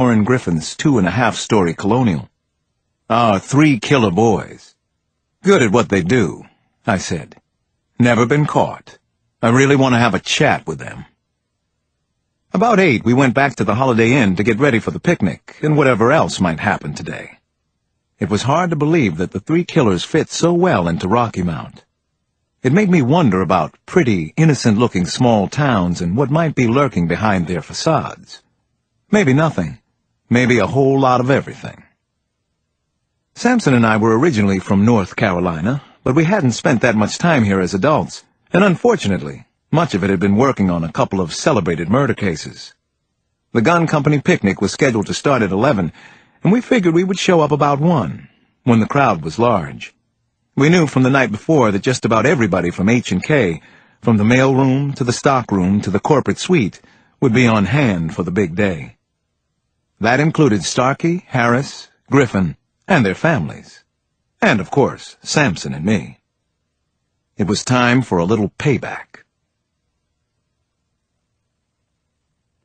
and Griffin's 2.5-story colonial. Our 3 killer boys. Good at what they do, I said. Never been caught. I really want to have a chat with them. About 8, we went back to the Holiday Inn to get ready for the picnic and whatever else might happen today. It was hard to believe that the 3 killers fit so well into Rocky Mount. It made me wonder about pretty, innocent-looking small towns and what might be lurking behind their facades. Maybe nothing. Maybe a whole lot of everything. Samson and I were originally from North Carolina, but we hadn't spent that much time here as adults, and unfortunately, much of it had been working on a couple of celebrated murder cases. The gun company picnic was scheduled to start at 11, and we figured we would show up about 1, when the crowd was large. We knew from the night before that just about everybody from H&K, from the mailroom to the stockroom to the corporate suite, would be on hand for the big day. That included Starkey, Harris, Griffin, and their families. And, of course, Samson and me. It was time for a little payback.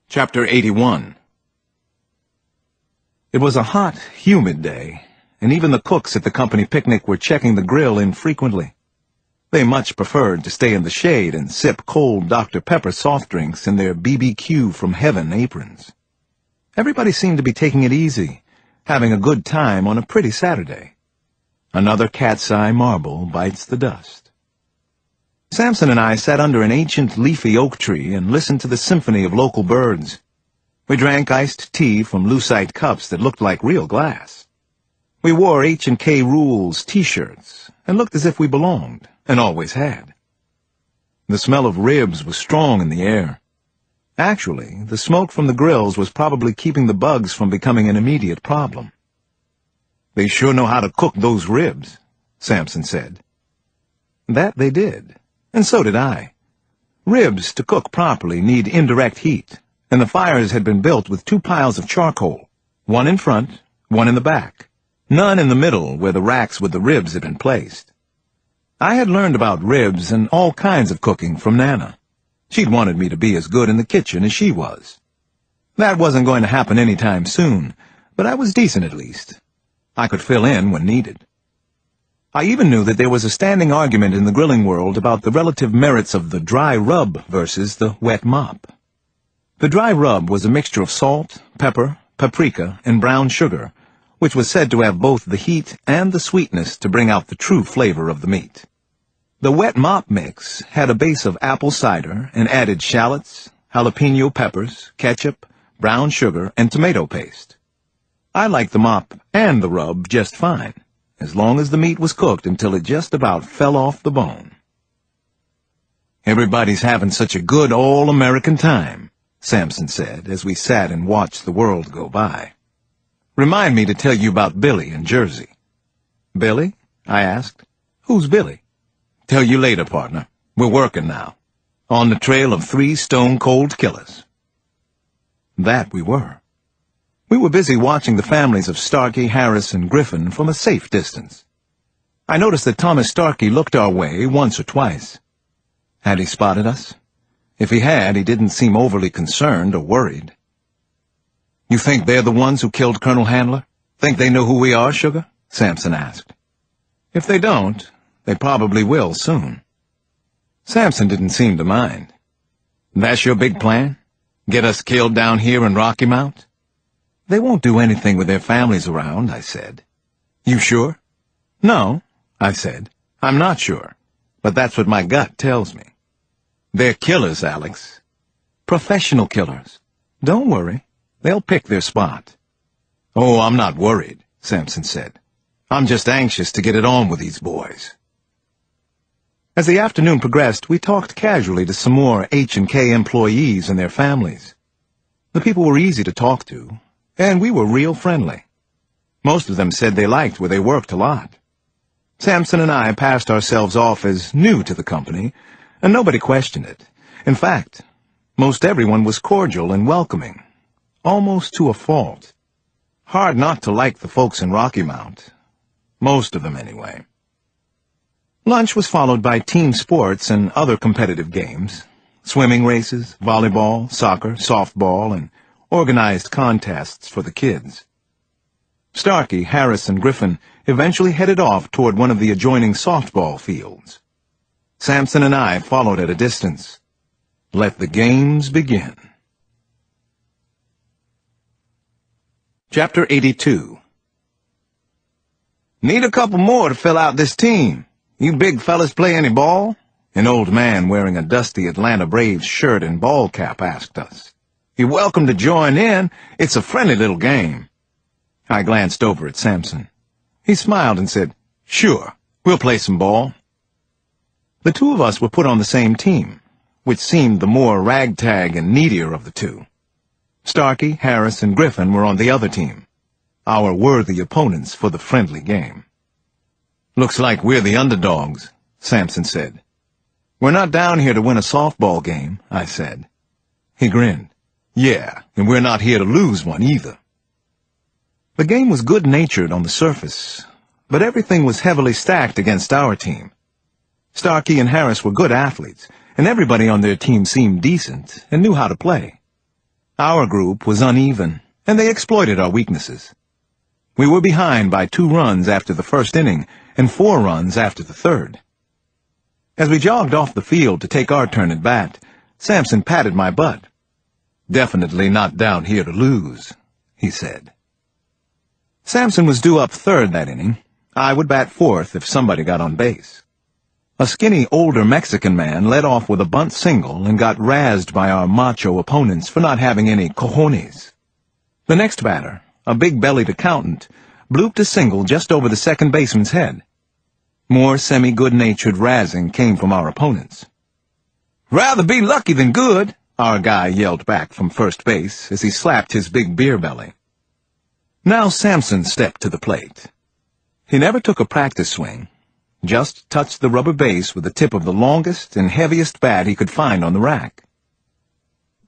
Chapter 81. It was a hot, humid day, and even the cooks at the company picnic were checking the grill infrequently. They much preferred to stay in the shade and sip cold Dr. Pepper soft drinks in their BBQ from heaven aprons. Everybody seemed to be taking it easy, having a good time on a pretty Saturday. Another cat's eye marble bites the dust. Samson and I sat under an ancient leafy oak tree and listened to the symphony of local birds. We drank iced tea from lucite cups that looked like real glass. We wore H&K Rules T-shirts and looked as if we belonged, and always had. The smell of ribs was strong in the air. Actually, the smoke from the grills was probably keeping the bugs from becoming an immediate problem. "They sure know how to cook those ribs," Samson said. That they did, and so did I. Ribs, to cook properly, need indirect heat, and the fires had been built with 2 piles of charcoal, one in front, one in the back, none in the middle where the racks with the ribs had been placed. I had learned about ribs and all kinds of cooking from Nana. She'd wanted me to be as good in the kitchen as she was. That wasn't going to happen any time soon, but I was decent at least. I could fill in when needed. I even knew that there was a standing argument in the grilling world about the relative merits of the dry rub versus the wet mop. The dry rub was a mixture of salt, pepper, paprika, and brown sugar, which was said to have both the heat and the sweetness to bring out the true flavor of the meat. The wet mop mix had a base of apple cider and added shallots, jalapeno peppers, ketchup, brown sugar, and tomato paste. I liked the mop and the rub just fine, as long as the meat was cooked until it just about fell off the bone. "Everybody's having such a good all-American time," Samson said as we sat and watched the world go by. "Remind me to tell you about Billy in Jersey." "Billy?" I asked. "Who's Billy?" "Tell you later, partner. We're working now. On the trail of 3 stone-cold killers." That we were. We were busy watching the families of Starkey, Harris, and Griffin from a safe distance. I noticed that Thomas Starkey looked our way once or twice. Had he spotted us? If he had, he didn't seem overly concerned or worried. "You think they're the ones who killed Colonel Handler? Think they know who we are, Sugar?" Samson asked. "If they don't, they probably will soon." Samson didn't seem to mind. "That's your big plan? Get us killed down here in Rocky Mount?" "They won't do anything with their families around," I said. "You sure?" "No," I said. "I'm not sure, but that's what my gut tells me." "They're killers, Alex. Professional killers. Don't worry. They'll pick their spot." "Oh, I'm not worried," Samson said. "I'm just anxious to get it on with these boys." As the afternoon progressed, we talked casually to some more H&K employees and their families. The people were easy to talk to, and we were real friendly. Most of them said they liked where they worked a lot. Samson and I passed ourselves off as new to the company, and nobody questioned it. In fact, most everyone was cordial and welcoming, almost to a fault. Hard not to like the folks in Rocky Mount. Most of them, anyway. Lunch was followed by team sports and other competitive games, swimming races, volleyball, soccer, softball, and organized contests for the kids. Starkey, Harris, and Griffin eventually headed off toward one of the adjoining softball fields. Sampson and I followed at a distance. Let the games begin. Chapter 82. Need a couple more to fill out this team. You big fellas play any ball? An old man wearing a dusty Atlanta Braves shirt and ball cap asked us. You're welcome to join in. It's a friendly little game. I glanced over at Sampson. He smiled and said, Sure, we'll play some ball. The two of us were put on the same team, which seemed the more ragtag and needier of the two. Starkey, Harris, and Griffin were on the other team, our worthy opponents for the friendly game. Looks like we're the underdogs, Sampson said. We're not down here to win a softball game, I said. He grinned. Yeah, and we're not here to lose one either. The game was good-natured on the surface, but everything was heavily stacked against our team. Starkey and Harris were good athletes, and everybody on their team seemed decent and knew how to play. Our group was uneven, and they exploited our weaknesses. We were behind by 2 runs after the first inning and 4 runs after the third. As we jogged off the field to take our turn at bat, Sampson patted my butt. Definitely not down here to lose, he said. Sampson was due up third that inning. I would bat fourth if somebody got on base. A skinny, older Mexican man led off with a bunt single and got razzed by our macho opponents for not having any cojones. The next batter, a big-bellied accountant, blooped a single just over the second baseman's head. More semi-good-natured razzing came from our opponents. Rather be lucky than good, our guy yelled back from first base as he slapped his big beer belly. Now Sampson stepped to the plate. He never took a practice swing, just touched the rubber base with the tip of the longest and heaviest bat he could find on the rack.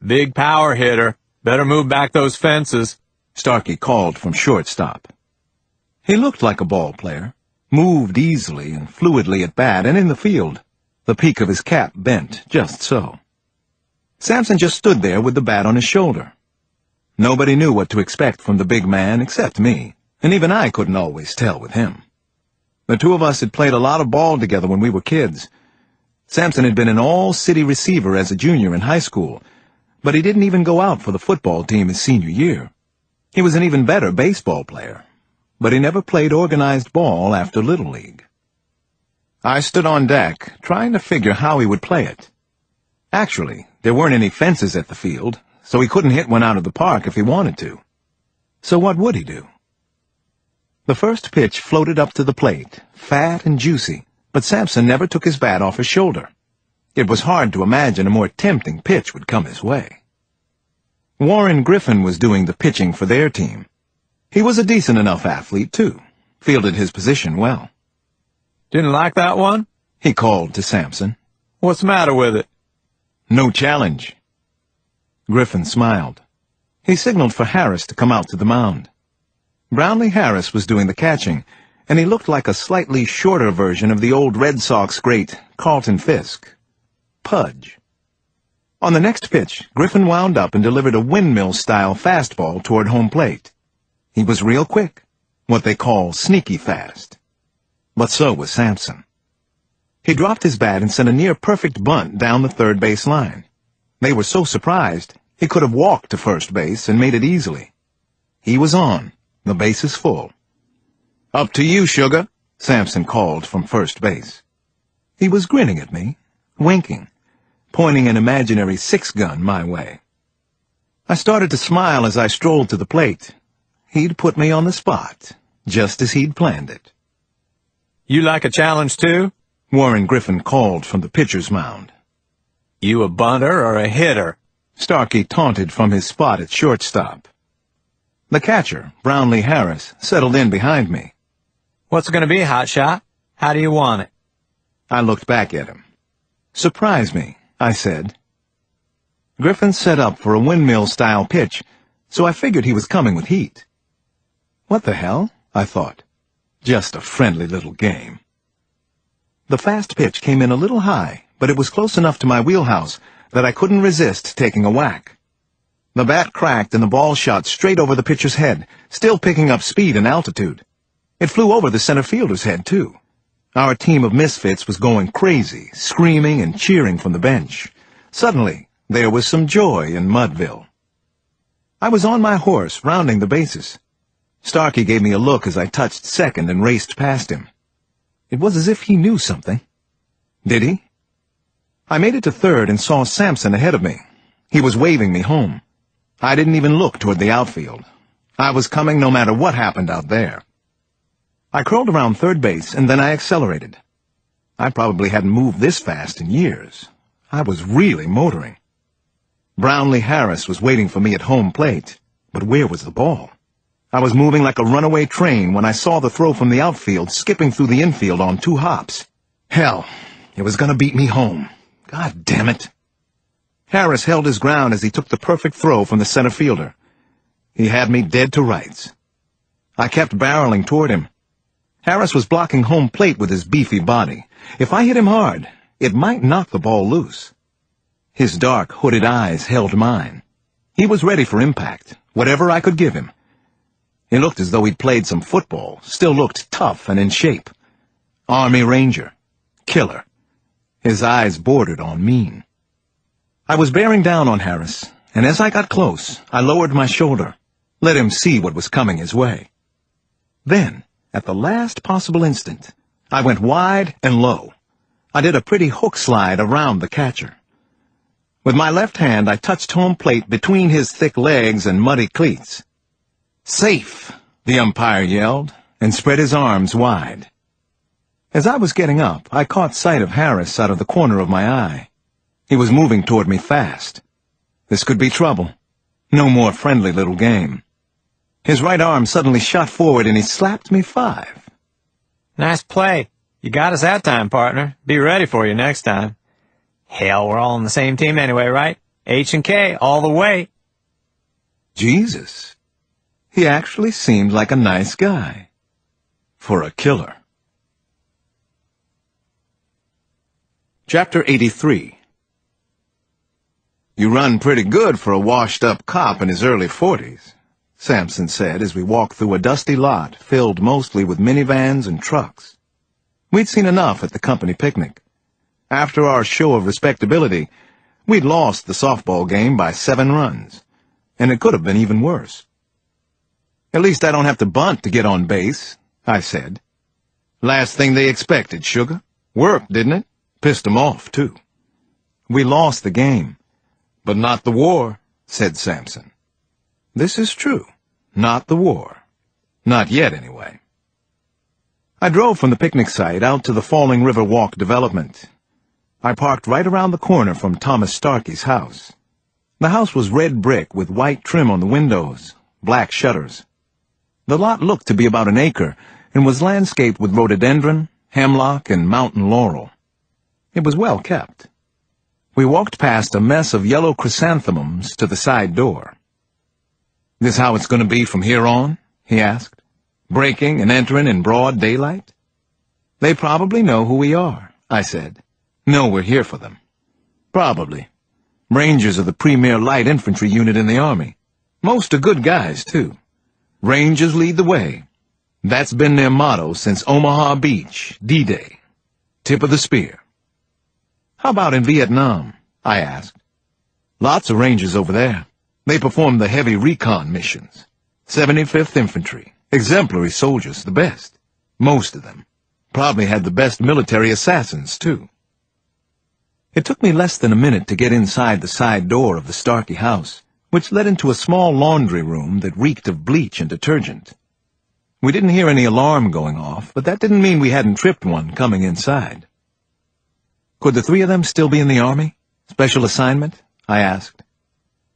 Big power hitter. Better move back those fences, Starkey called from shortstop. He looked like a ball player, moved easily and fluidly at bat and in the field, the peak of his cap bent just so. Sampson just stood there with the bat on his shoulder. Nobody knew what to expect from the big man except me, and even I couldn't always tell with him. The two of us had played a lot of ball together when we were kids. Sampson had been an all-city receiver as a junior in high school, but he didn't even go out for the football team his senior year. He was an even better baseball player, but he never played organized ball after Little League. I stood on deck, trying to figure how he would play it. Actually, there weren't any fences at the field, so he couldn't hit one out of the park if he wanted to. So what would he do? The first pitch floated up to the plate, fat and juicy, but Sampson never took his bat off his shoulder. It was hard to imagine a more tempting pitch would come his way. Warren Griffin was doing the pitching for their team. He was a decent enough athlete, too, fielded his position well. Didn't like that one? He called to Sampson. What's the matter with it? No challenge. Griffin smiled. He signaled for Harris to come out to the mound. Brownlee Harris was doing the catching, and he looked like a slightly shorter version of the old Red Sox great Carlton Fisk. Pudge. On the next pitch, Griffin wound up and delivered a windmill-style fastball toward home plate. He was real quick, what they call sneaky fast. But so was Sampson. He dropped his bat and sent a near-perfect bunt down the third base line. They were so surprised, he could have walked to first base and made it easily. He was on. The base is full. Up to you, sugar, Sampson called from first base. He was grinning at me, winking, pointing an imaginary 6-gun my way. I started to smile as I strolled to the plate. He'd put me on the spot, just as he'd planned it. You like a challenge, too? Warren Griffin called from the pitcher's mound. You a bunter or a hitter? Starkey taunted from his spot at shortstop. The catcher, Brownlee Harris, settled in behind me. What's it going to be, hotshot? How do you want it? I looked back at him. Surprise me, I said. Griffin set up for a windmill-style pitch, so I figured he was coming with heat. What the hell? I thought. Just a friendly little game. The fast pitch came in a little high, but it was close enough to my wheelhouse that I couldn't resist taking a whack. The bat cracked and the ball shot straight over the pitcher's head, still picking up speed and altitude. It flew over the center fielder's head, too. Our team of misfits was going crazy, screaming and cheering from the bench. Suddenly, there was some joy in Mudville. I was on my horse, rounding the bases. Starkey gave me a look as I touched second and raced past him. It was as if he knew something. Did he? I made it to third and saw Sampson ahead of me. He was waving me home. I didn't even look toward the outfield. I was coming no matter what happened out there. I curled around third base, and then I accelerated. I probably hadn't moved this fast in years. I was really motoring. Brownlee Harris was waiting for me at home plate, but where was the ball? I was moving like a runaway train when I saw the throw from the outfield skipping through the infield on 2 hops. Hell, it was going to beat me home. God damn it. Harris held his ground as he took the perfect throw from the center fielder. He had me dead to rights. I kept barreling toward him. Harris was blocking home plate with his beefy body. If I hit him hard, it might knock the ball loose. His dark, hooded eyes held mine. He was ready for impact, whatever I could give him. He looked as though he'd played some football, still looked tough and in shape. Army Ranger. Killer. His eyes bordered on mean. I was bearing down on Harris, and as I got close, I lowered my shoulder, let him see what was coming his way. Then, at the last possible instant, I went wide and low. I did a pretty hook slide around the catcher. With my left hand, I touched home plate between his thick legs and muddy cleats. "Safe!" the umpire yelled, and spread his arms wide. As I was getting up, I caught sight of Harris out of the corner of my eye. He was moving toward me fast. This could be trouble. No more friendly little game. His right arm suddenly shot forward and he slapped me 5. Nice play. You got us that time, partner. Be ready for you next time. Hell, we're all on the same team anyway, right? H&K all the way. Jesus. He actually seemed like a nice guy. For a killer. Chapter 83. "You run pretty good for a washed-up cop in his early 40s, Sampson said as we walked through a dusty lot filled mostly with minivans and trucks. We'd seen enough at the company picnic. After our show of respectability, we'd lost the softball game by 7 runs, and it could have been even worse. "At least I don't have to bunt to get on base," I said. "Last thing they expected, sugar. Worked, didn't it? Pissed them off, too." "We lost the game, but not the war," said Sampson. "This is true. Not the war. Not yet, anyway." I drove from the picnic site out to the Falling River Walk development. I parked right around the corner from Thomas Starkey's house. The house was red brick with white trim on the windows, black shutters. The lot looked to be about an acre and was landscaped with rhododendron, hemlock, and mountain laurel. It was well kept. We walked past a mess of yellow chrysanthemums to the side door. "This how it's going to be from here on?" he asked. "Breaking and entering in broad daylight?" "They probably know who we are," I said. "Know we're here for them." "Probably. Rangers are the premier light infantry unit in the Army. Most are good guys, too. Rangers lead the way. That's been their motto since Omaha Beach, D-Day. Tip of the spear." "How about in Vietnam?" I asked. "Lots of Rangers over there. They perform the heavy recon missions. 75th Infantry. Exemplary soldiers, the best. Most of them. Probably had the best military assassins, too." It took me less than a minute to get inside the side door of the Starkey house, which led into a small laundry room that reeked of bleach and detergent. We didn't hear any alarm going off, but that didn't mean we hadn't tripped one coming inside. "Could the 3 of them still be in the Army? Special assignment?" I asked.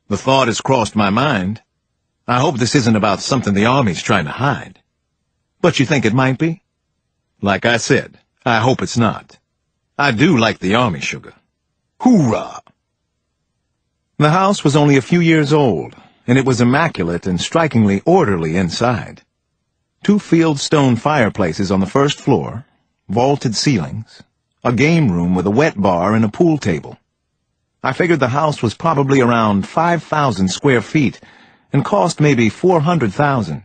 "The thought has crossed my mind. I hope this isn't about something the Army's trying to hide." "But you think it might be?" "Like I said, I hope it's not. I do like the Army, sugar. Hoorah!" The house was only a few years old, and it was immaculate and strikingly orderly inside. 2 fieldstone fireplaces on the first floor, vaulted ceilings, a game room with a wet bar and a pool table. I figured the house was probably around 5,000 square feet and cost maybe $400,000.